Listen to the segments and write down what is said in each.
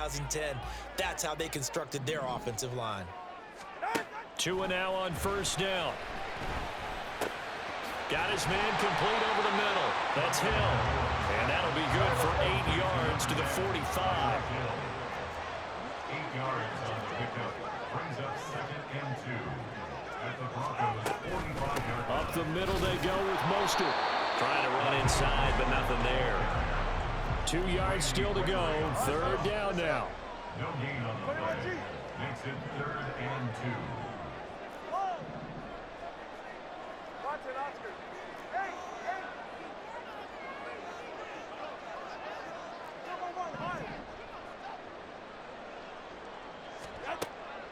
2010. That's how they constructed their offensive line. 2 now on first down. Got his man complete over the middle. That's Hill. And that'll be good for 8 yards to the 45. 8 yards on the pickup. Brings up 2nd and 2. At the Broncos' 45-yard line. Up the middle they go with Mostert. Trying to run inside, but nothing there. 2 yards still to go. 3rd down now. No gain on the play. Makes it 3rd and 2. Watch it, Oscar. Hey, hey.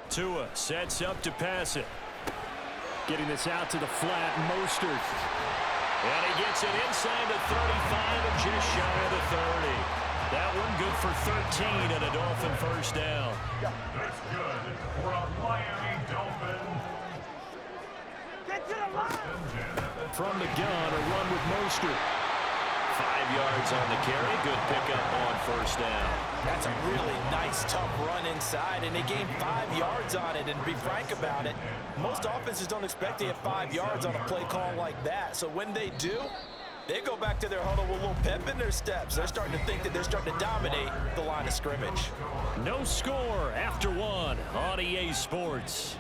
Tua sets up to pass it. Getting this out to the flat, Mostert. And he gets it inside the 35 and just shy of the 30. That one good for 13 and a Dolphin first down. That's good for a Miami Dolphin. Get to the line. From the gun, a run with Mostert. 5 yards on the carry. Good pickup on first down. That's a really nice, tough run inside, and they gained 5 yards on it. And to be frank about it, most offenses don't expect to get 5 yards on a play call like that. So when they do, they go back to their huddle with a little pep in their steps. They're starting to think that they're starting to dominate the line of scrimmage. No score after 1 on EA Sports.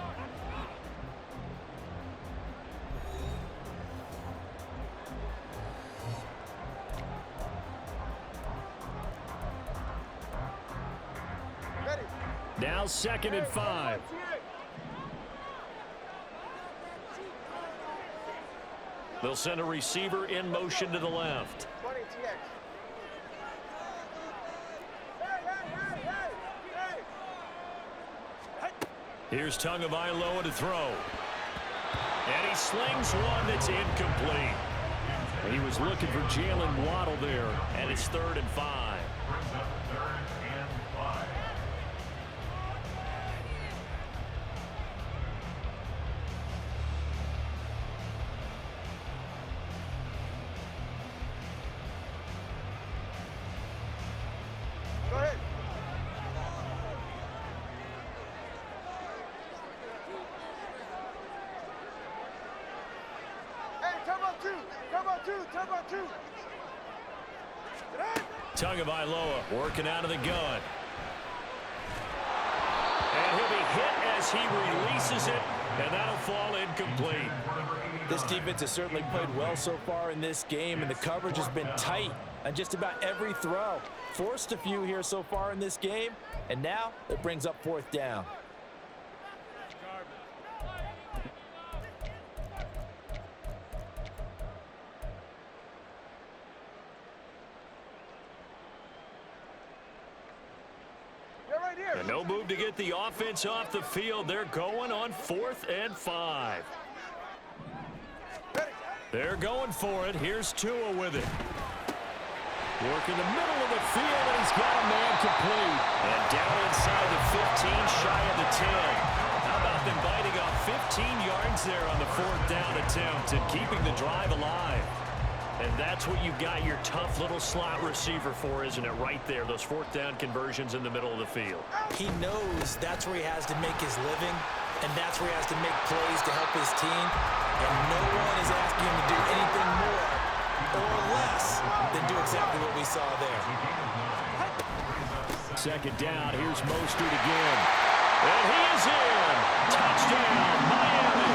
Now 2nd and 5. They'll send a receiver in motion to the left. Here's Tagovailoa to throw. And he slings one that's incomplete. He was looking for Jalen Waddle there, and it's 3rd and 5. Brings up 3rd and 5. Go ahead. Hey, turbo two. Tagovailoa working out of the gun. And he'll be hit as he releases it, and that'll fall incomplete. This defense has certainly played well so far in this game, and the coverage has been tight on just about every throw. Forced a few here so far in this game, and now it brings up 4th down. And no move to get the offense off the field. They're going on 4th and 5. They're going for it. Here's Tua with it. Working the middle of the field, and he's got a man complete. And down inside the 15, shy of the 10. How about them biting off 15 yards there on the 4th down attempt and keeping the drive alive? And that's what you've got your tough little slot receiver for, isn't it? Right there, those 4th down conversions in the middle of the field. He knows that's where he has to make his living, and that's where he has to make plays to help his team. And no one is asking him to do anything more or less than do exactly what we saw there. 2nd down, here's Mostert again. And he is in. Touchdown, Miami.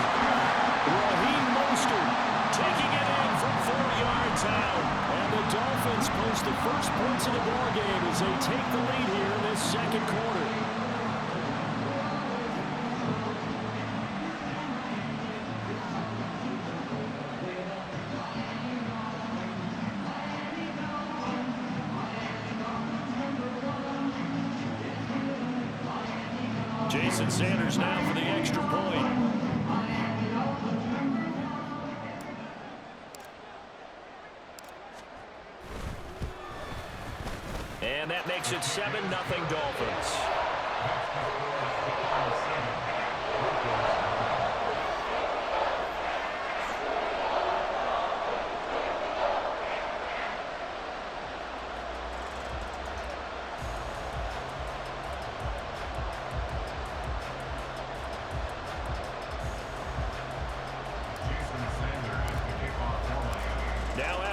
Raheem Mostert taking it in from 4 yards out. And the Dolphins post the first points of the ball game as they take the lead here in this 2nd quarter. Jason Sanders now for the extra point. And that makes it 7-0 Dolphins.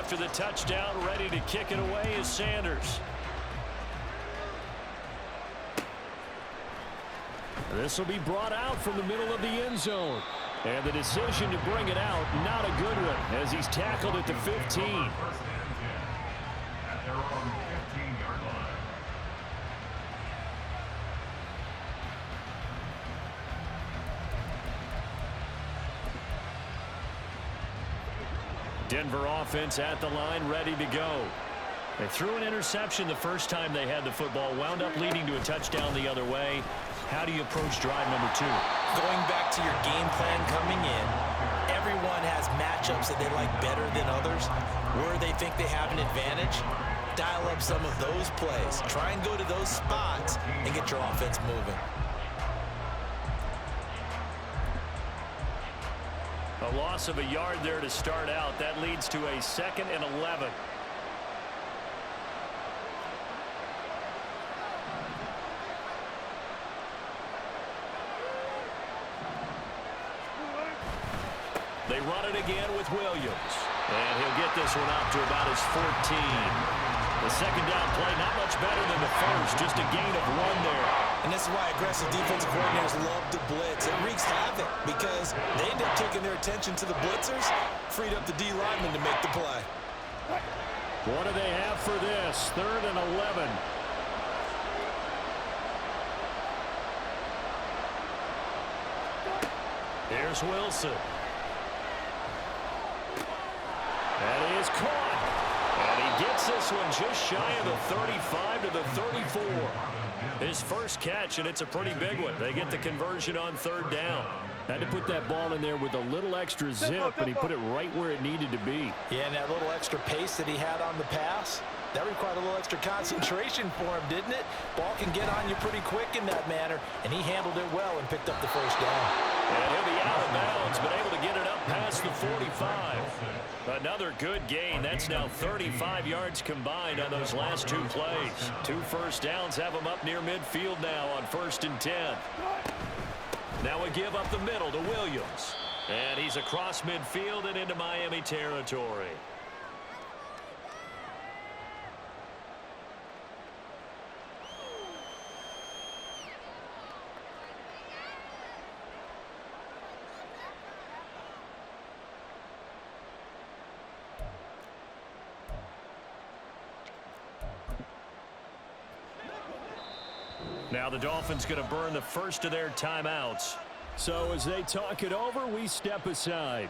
after the touchdown, ready to kick it away is Sanders. This will be brought out from the middle of the end zone. And the decision to bring it out, not a good one, as he's tackled at the 15. First and 10 at their own 15-yard line. Denver offense at the line, ready to go. They threw an interception the first time they had the football, wound up leading to a touchdown the other way. How do you approach drive number 2? Going back to your game plan coming in, everyone has matchups that they like better than others. Where they think they have an advantage, dial up some of those plays. Try and go to those spots and get your offense moving. A loss of a yard there to start out. That leads to a 2nd and 11. They run it again with Williams. And he'll get this one out to about his 14. The second down play, not much better than the first, just a gain of 1 there. And this is why aggressive defensive coordinators love to blitz. It wreaks havoc because they end up taking their attention to the blitzers, freed up the D lineman to make the play. What do they have for this? 3rd and 11. Here's Wilson. And he is caught. And he gets this one just shy of the 35 to the 34. His first catch, and it's a pretty big one. They get the conversion on 3rd down. Had to put that ball in there with a little extra zip, and he put it right where it needed to be. Yeah, and that little extra pace that he had on the pass, that required a little extra concentration for him, didn't it? Ball can get on you pretty quick in that manner, and he handled it well and picked up the first down. And he'll be out of bounds, but able to get it up past the 45. Another good gain. That's now 35 yards combined on those last 2 plays. 2 first downs have them up near midfield now on 1st and 10. Now we give up the middle to Williams. And he's across midfield and into Miami territory. Now the Dolphins going to burn the first of their timeouts. So as they talk it over, we step aside.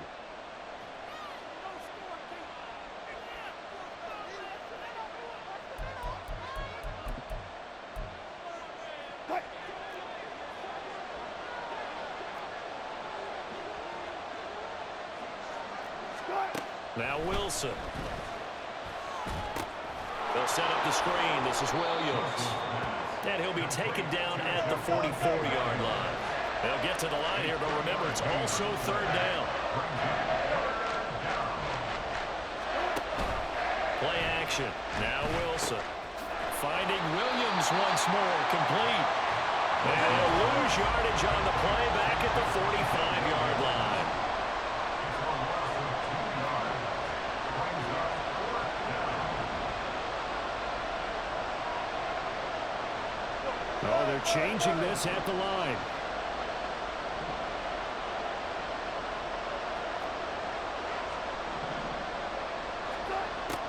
Now Wilson. They'll set up the screen. This is Williams. And he'll be taken down at the 44-yard line. They'll get to the line here, but remember, it's also 3rd down. Play action. Now Wilson. Finding Williams once more, complete. And he'll lose yardage on the play back at the 45-yard line. Oh, they're changing this at the line.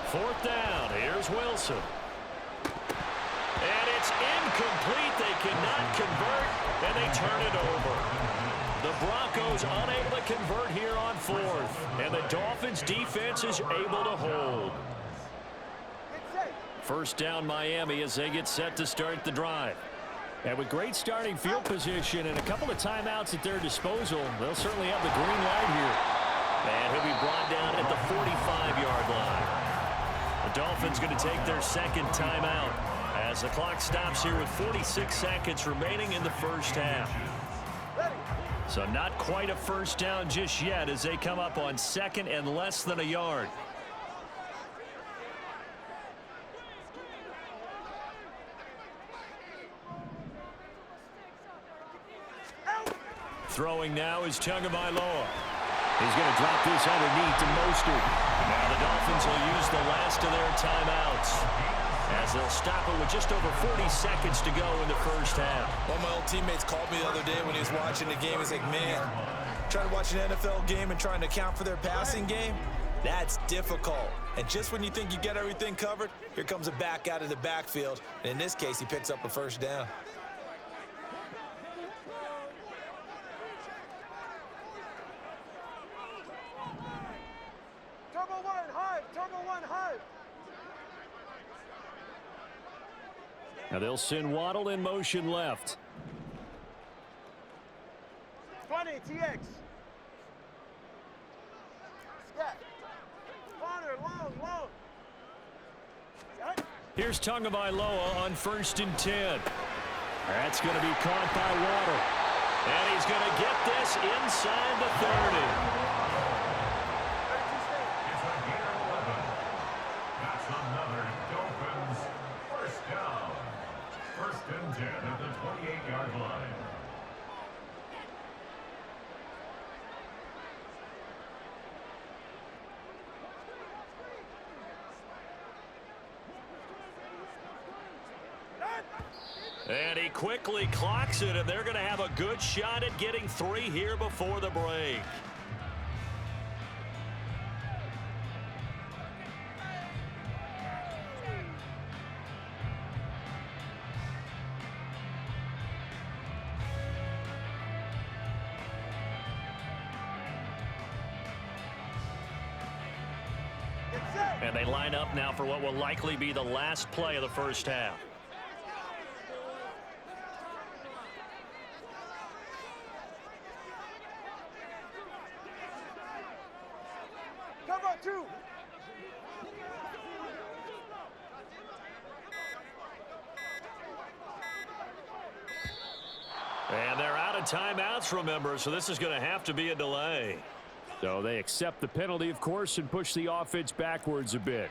Fourth down. Here's Wilson. And it's incomplete. They cannot convert, and they turn it over. The Broncos unable to convert here on 4th, and the Dolphins defense is able to hold. First down Miami as they get set to start the drive. And with great starting field position and a couple of timeouts at their disposal, they'll certainly have the green light here. And he'll be brought down at the 45-yard line. The Dolphins going to take their 2nd timeout as the clock stops here with 46 seconds remaining in the first half. So not quite a first down just yet as they come up on 2nd and less than a yard. Throwing now is Tagovailoa. He's going to drop this underneath to Mostert. Now the Dolphins will use the last of their timeouts, as they'll stop it with just over 40 seconds to go in the first half. One of my old teammates called me the other day when he was watching the game. He's like, man, trying to watch an NFL game and trying to account for their passing game, that's difficult. And just when you think you get everything covered, here comes a back out of the backfield. And in this case, he picks up a first down. Turbo one, high. Turbo one, high. Now they'll send Waddle in motion left. 20, TX. Yeah. Corner, long. Here's Tagovailoa on 1st and 10. That's going to be caught by Waddle. And he's going to get this inside the 30. It's a gain of 11. That's another Dolphins first down. 1st and 10 at the 28-yard line. And he quickly clocks it, and they're going to have a good shot at getting 3 here before the break. And they line up now for what will likely be the last play of the first half. Cover two. And they're out of timeouts, remember, so this is going to have to be a delay. So they accept the penalty, of course, and push the offense backwards a bit.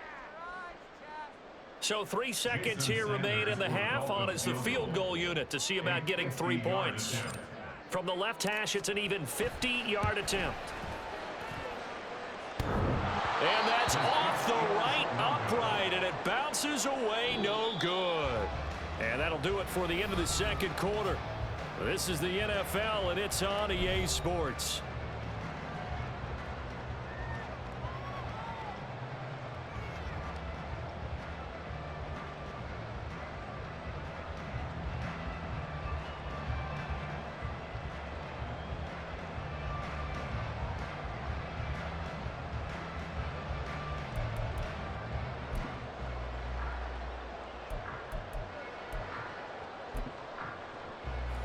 So 3 seconds here remain in the half. On is the field goal unit to see about getting 3 points. From the left hash, it's an even 50-yard attempt. And that's off the right upright, and it bounces away, no good. And that'll do it for the end of the second quarter. This is the NFL, and it's on EA Sports.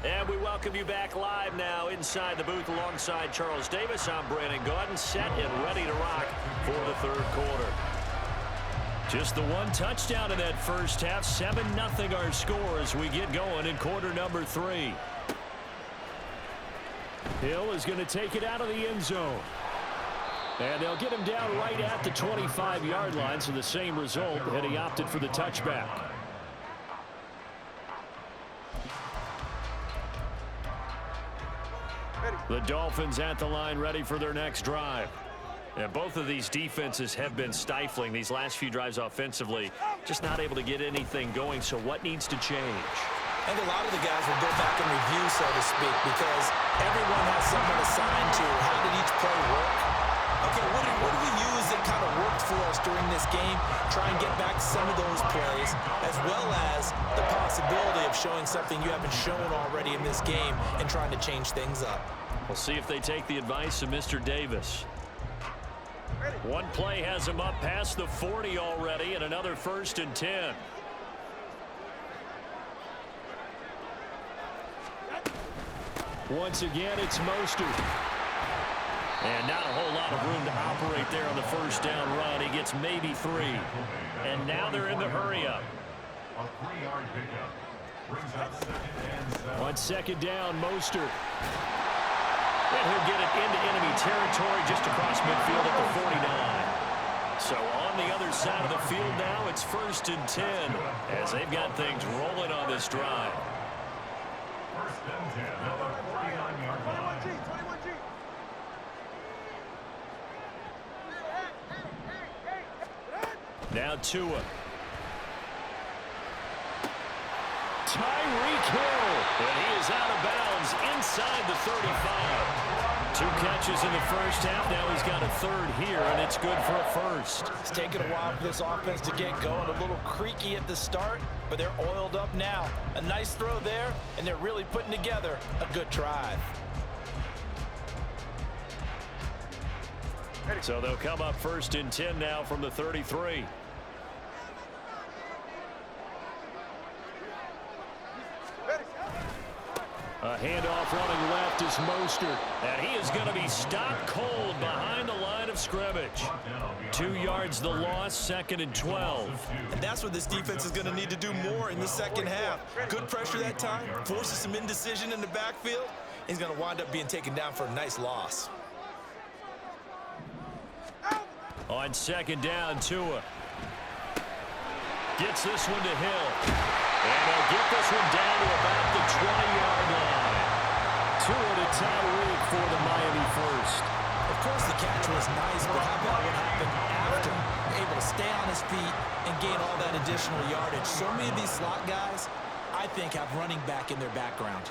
And we welcome you back live now inside the booth alongside Charles Davis. I'm Brandon Gaudin, set and ready to rock for the third quarter. Just the one touchdown in that first half. 7-0 our score as we get going in quarter number 3. Hill is going to take it out of the end zone. And they'll get him down right at the 25-yard line, so the same result, and he opted for the touchback. The Dolphins at the line ready for their next drive. And both of these defenses have been stifling these last few drives offensively. Just not able to get anything going, so what needs to change? I think a lot of the guys will go back and review, so to speak, because everyone has someone assigned to how did each play work. Okay, what do we use that kind of worked for us during this game? Try and get back some of those plays, as well as the possibility of showing something you haven't shown already in this game and trying to change things up. We'll see if they take the advice of Mr. Davis. One play has him up past the 40 already, and another 1st and 10. Once again, it's Mostert. And not a whole lot of room to operate there on the first down run. He gets maybe 3. And now they're in the hurry-up. A 3-yard pickup brings up 2nd and 7. On 2nd down, Mostert. And he'll get it into enemy territory just across midfield at the 49. So on the other side of the field now, it's 1st and 10 as they've got things rolling on this drive. 1st and 10 at the 49-yard line. 21G. Now Tua. Tyreek Hill. And he is out of bounds inside the 35. 2 catches in the first half. Now he's got a third here, and it's good for a first. It's taken a while for this offense to get going. A little creaky at the start, but they're oiled up now. A nice throw there, and they're really putting together a good drive. So they'll come up 1st and 10 now from the 33. A handoff running left is Mostert. And he is going to be stopped cold behind the line of scrimmage. 2 yards the loss, 2nd and 12. And that's what this defense is going to need to do more in the second half. Good pressure that time, forces some indecision in the backfield. He's going to wind up being taken down for a nice loss. On 2nd down, Tua gets this one to Hill. And they'll get this one down to about the 20-yard line. Tua to Tyreek for the Miami first. Of course, the catch was nice, but how about what happened after? Able to stay on his feet and gain all that additional yardage. So many of these slot guys, I think, have running back in their background.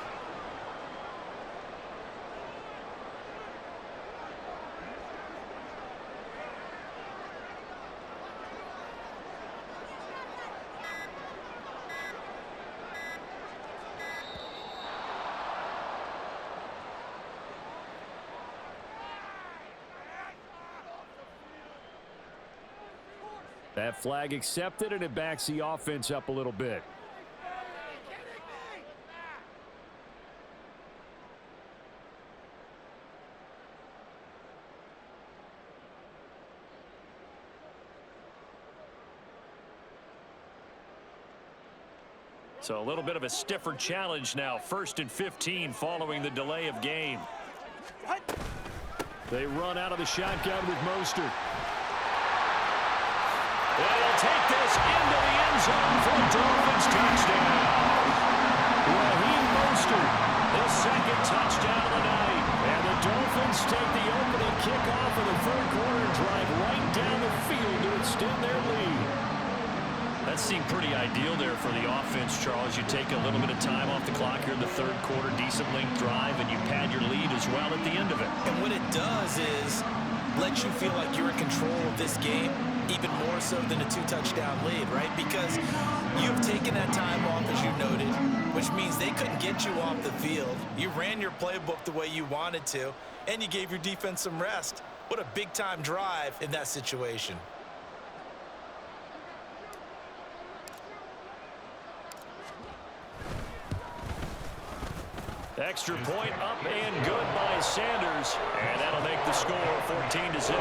That flag accepted, and it backs the offense up a little bit. So a little bit of a stiffer challenge now. 1st and 15 following the delay of game. They run out of the shotgun with Mostert. They'll take this into the end zone for a Dolphins touchdown. Raheem Mostert, his 2nd touchdown of the night. And the Dolphins take the opening kickoff of the 3rd quarter and drive right down the field to extend their lead. That seemed pretty ideal there for the offense, Charles. You take a little bit of time off the clock here in the 3rd quarter, decent length drive, and you pad your lead as well at the end of it. And what it does is let you feel like you're in control of this game, even more so than a 2-touchdown lead, right? Because you've taken that time off, as you noted, which means they couldn't get you off the field. You ran your playbook the way you wanted to, and you gave your defense some rest. What a big-time drive in that situation. Extra point up and good by Sanders. And that'll make the score 14-0.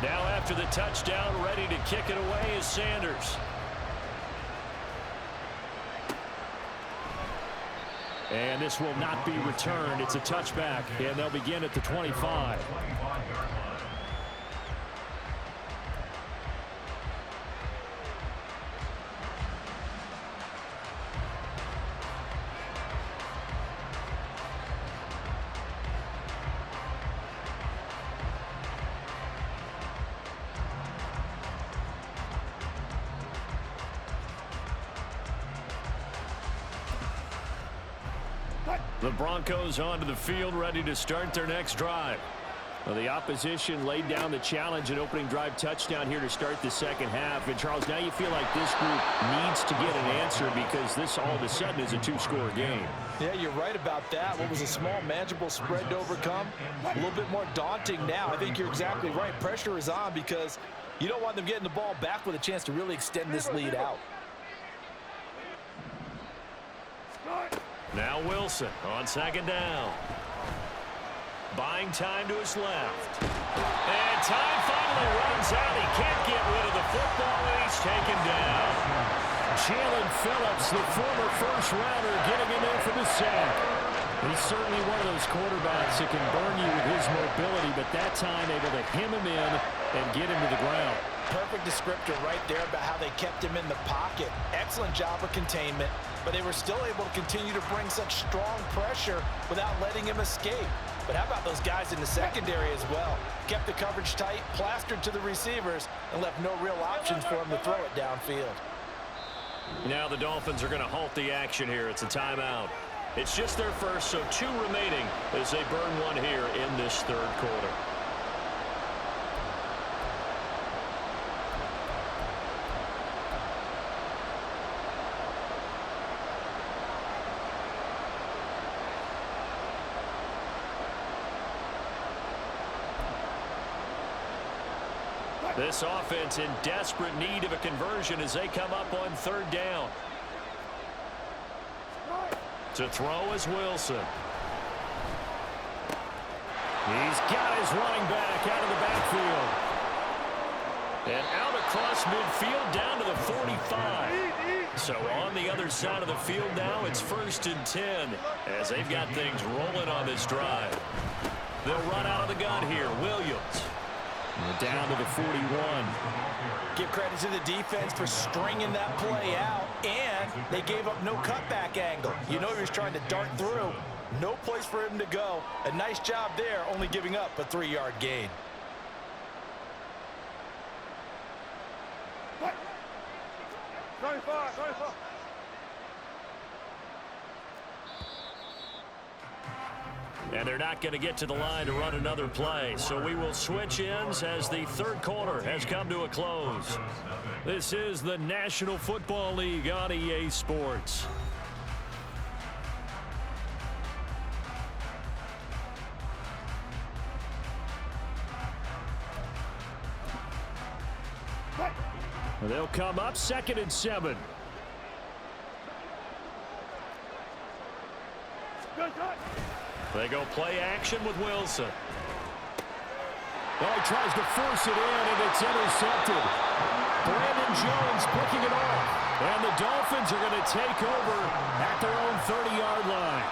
Now after the touchdown, ready to kick it away is Sanders. And this will not be returned. It's a touchback, and they'll begin at the 25. The Broncos onto the field, ready to start their next drive. Well, the opposition laid down the challenge and opening drive touchdown here to start the 2nd half. And, Charles, now you feel like this group needs to get an answer because this all of a sudden is a 2-score game. Yeah, you're right about that. What was a small, manageable spread to overcome, a little bit more daunting now. I think you're exactly right. Pressure is on because you don't want them getting the ball back with a chance to really extend this lead out. Now Wilson on 2nd down. Buying time to his left. And time finally runs out. He can't get rid of the football, and he's taken down. Jalen Phillips, the former first-rounder, getting in there for the sack. He's certainly one of those quarterbacks that can burn you with his mobility, but that time able to hem him in and get him to the ground. perfect descriptor right there about how they kept him in the pocket. Excellent job of containment, but they were still able to continue to bring such strong pressure without letting him escape. But how about those guys in the secondary as well? Kept the coverage tight, plastered to the receivers, and left no real options for him to throw it downfield. Now the Dolphins are going to halt the action here. It's a timeout. It's just their first, so 2 remaining as they burn one here in this third quarter. This offense in desperate need of a conversion as they come up on 3rd down. To throw is Wilson. He's got his running back out of the backfield. And out across midfield down to the 45. So on the other side of the field now, it's 1st and 10 as they've got things rolling on this drive. They'll run out of the gun here. Williams. Down to the 41. Give credit to the defense for stringing that play out, and they gave up no cutback angle. You know he was trying to dart through. No place for him to go. A nice job there, only giving up a 3-yard gain. What? 95. And they're not going to get to the line to run another play. So we will switch ends as the third quarter has come to a close. This is the National Football League on EA Sports. They'll come up 2nd and 7. They go play action with Wilson. Oh, he tries to force it in, and it's intercepted. Brandon Jones picking it off. And the Dolphins are going to take over at their own 30-yard line.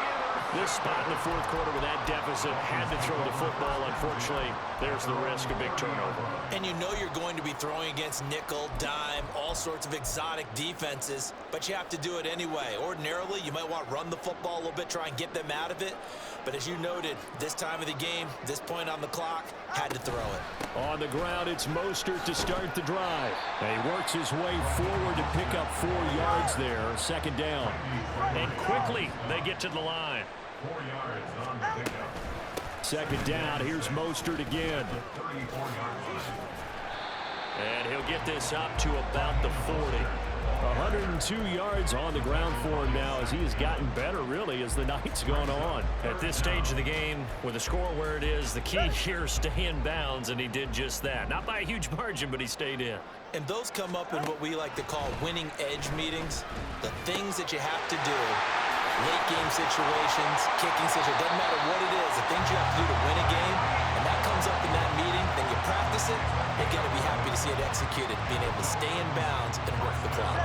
This spot in the 4th quarter with that deficit had to throw the football. Unfortunately, there's the risk of big turnover. And you know you're going to be throwing against nickel, dime, all sorts of exotic defenses, but you have to do it anyway. Ordinarily, you might want to run the football a little bit, try and get them out of it. But as you noted, this time of the game, this point on the clock, had to throw it. On the ground, it's Mostert to start the drive. And he works his way forward to pick up 4 yards there, 2nd down. And quickly, they get to the line. 4 yards on the pickup. 2nd down, here's Mostert again. 34-yard line. And he'll get this up to about the 40. 102 yards on the ground for him now as he has gotten better, really, as the night's gone on. At this stage of the game, with the score where it is, the key here is stay in bounds, and he did just that. Not by a huge margin, but he stayed in. And those come up in what we like to call winning edge meetings. The things that you have to do, late game situations, kicking situations, doesn't matter what it is, the things you have to do to win a game, and that comes up in that meeting, then you practice it, you're going to be happy to see it executed, being able to stay in bounds and work the clock.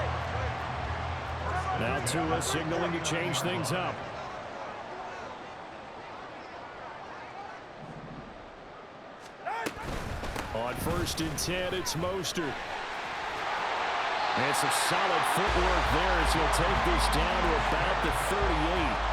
Now Tua signaling to change things up. On 1st and 10, it's Mostert. And some solid footwork there as he'll take this down to about the 38.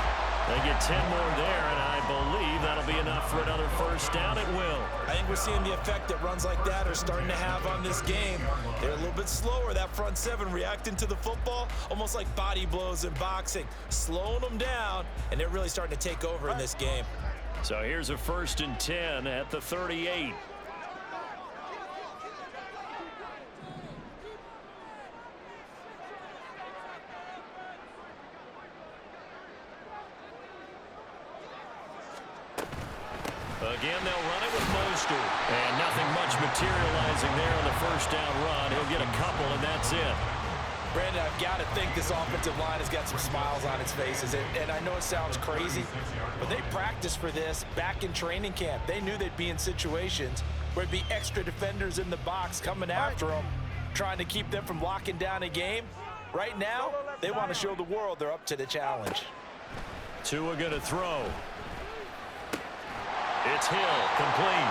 They get 10 more there, and I believe that'll be enough for another 1st down at will. I think we're seeing the effect that runs like that are starting to have on this game. They're a little bit slower, that front 7 reacting to the football, almost like body blows in boxing, slowing them down, and they're really starting to take over in this game. So here's a 1st and 10 at the 38. Again, they'll run it with Mostert. And nothing much materializing there on the 1st down run. He'll get a couple, and that's it. Brandon, I've got to think this offensive line has got some smiles on its faces. And I know it sounds crazy, but they practiced for this back in training camp. They knew they'd be in situations where there'd be extra defenders in the box coming after them, trying to keep them from locking down a game. Right now, they want to show the world they're up to the challenge. Tua going to throw. It's Hill, complete.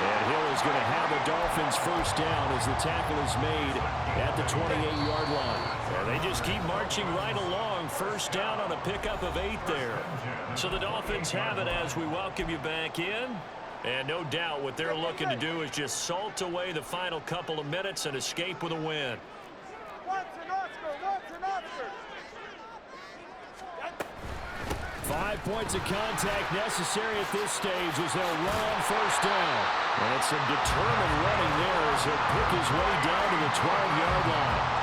And Hill is going to have a Dolphins first down as the tackle is made at the 28-yard line. And they just keep marching right along. First down on a pickup of 8 there. So the Dolphins have it as we welcome you back in. And no doubt what they're looking to do is just salt away the final couple of minutes and escape with a win. 5 points of contact necessary at this stage as they'll run on first down. And it's some determined running there as he'll pick his way down to the 12-yard line.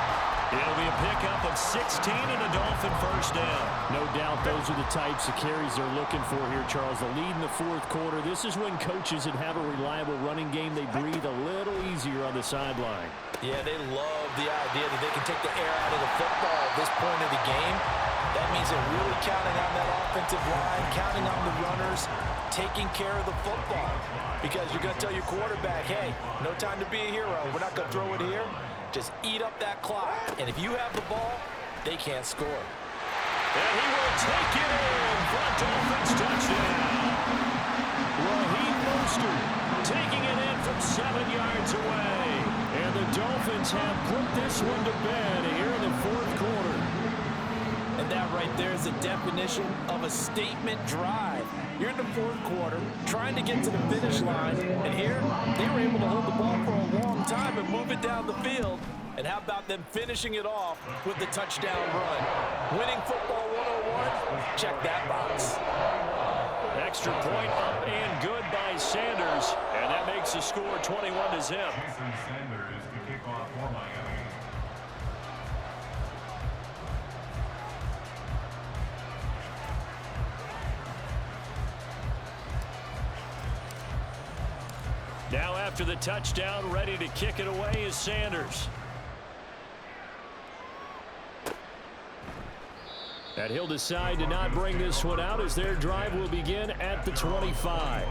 It'll be a pickup of 16 and a Dolphin first down. No doubt those are the types of carries they're looking for here, Charles. The lead in the fourth quarter. This is when coaches that have a reliable running game, they breathe a little easier on the sideline. Yeah, they love the idea that they can take the air out of the football at this point of the game. That means they're really counting on that offensive line, counting on the runners, taking care of the football. Because you're going to tell your quarterback, hey, no time to be a hero. We're not going to throw it here. Just eat up that clock. And if you have the ball, they can't score. And he will take it in for a Dolphins touchdown. Raheem Mostert Taking it in from 7 yards away. And the Dolphins have put this one to bed here in the fourth quarter. And that right there is the definition of a statement drive. You're in the fourth quarter, trying to get to the finish line, and here, they were able to hold the ball for a long time and move it down the field. And how about them finishing it off with the touchdown run? Winning football 101, check that box. Extra point up and good by Sanders, and that makes the score 21-0. Jason Sanders to kick off for Miami. Now after the touchdown, ready to kick it away is Sanders. And he'll decide to not bring this one out as their drive will begin at the 25.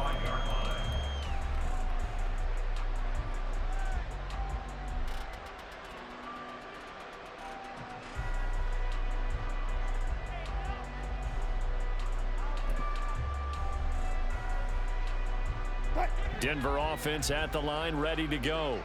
Denver offense at the line, ready to go.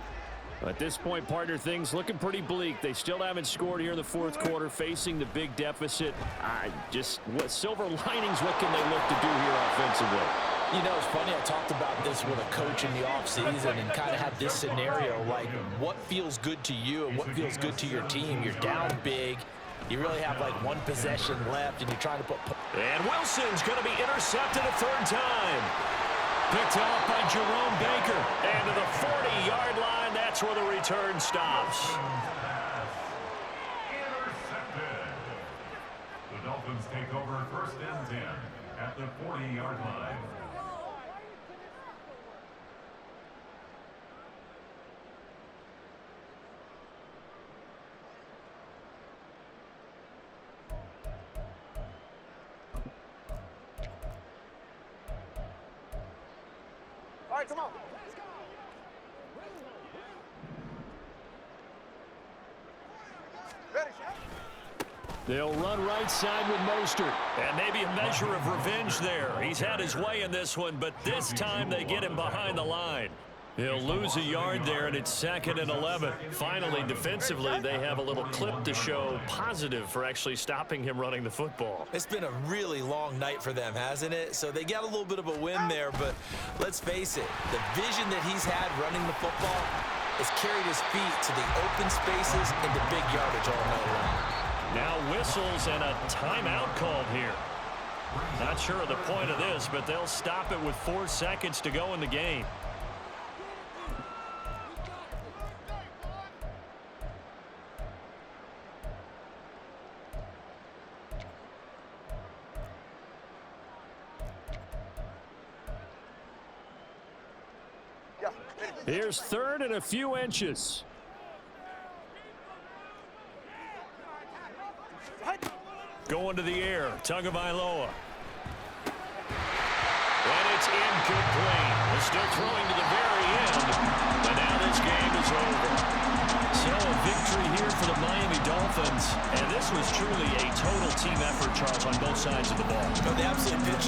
At this point, partner, things looking pretty bleak. They still haven't scored here in the fourth quarter, facing the big deficit. What silver linings, what can they look to do here offensively? You know, it's funny, I talked about this with a coach in the offseason and kind of had this scenario, like what feels good to you and what feels good to your team. You're down big. You really have like one possession left, and you're trying to put... And Wilson's going to be intercepted a third time. Picked off by Jerome Baker. And to the 40-yard line, that's where the return stops. Intercepted. The Dolphins take over first and 10 at the 40-yard line. All right, come on. Ready, They'll run right side with Mostert. And maybe a measure of revenge there. He's had his way in this one, but this time they get him behind the line. He'll lose a yard there, and it's 2nd and 11. Finally, defensively, they have a little clip to show positive for actually stopping him running the football. It's been a really long night for them, hasn't it? So they got a little bit of a win there, but let's face it, the vision that he's had running the football has carried his feet to the open spaces and the big yardage all night long. Now whistles and a timeout called here. Not sure of the point of this, but they'll stop it with 4 seconds to go in the game. Here's 3rd and a few inches. Going to the air, Tagovailoa. And it's incomplete. They're still throwing to the very end, but now this game is over. So a victory here for the Miami Dolphins, and this was truly a total team effort, Charles, on both sides of the ball. But they absolutely pitched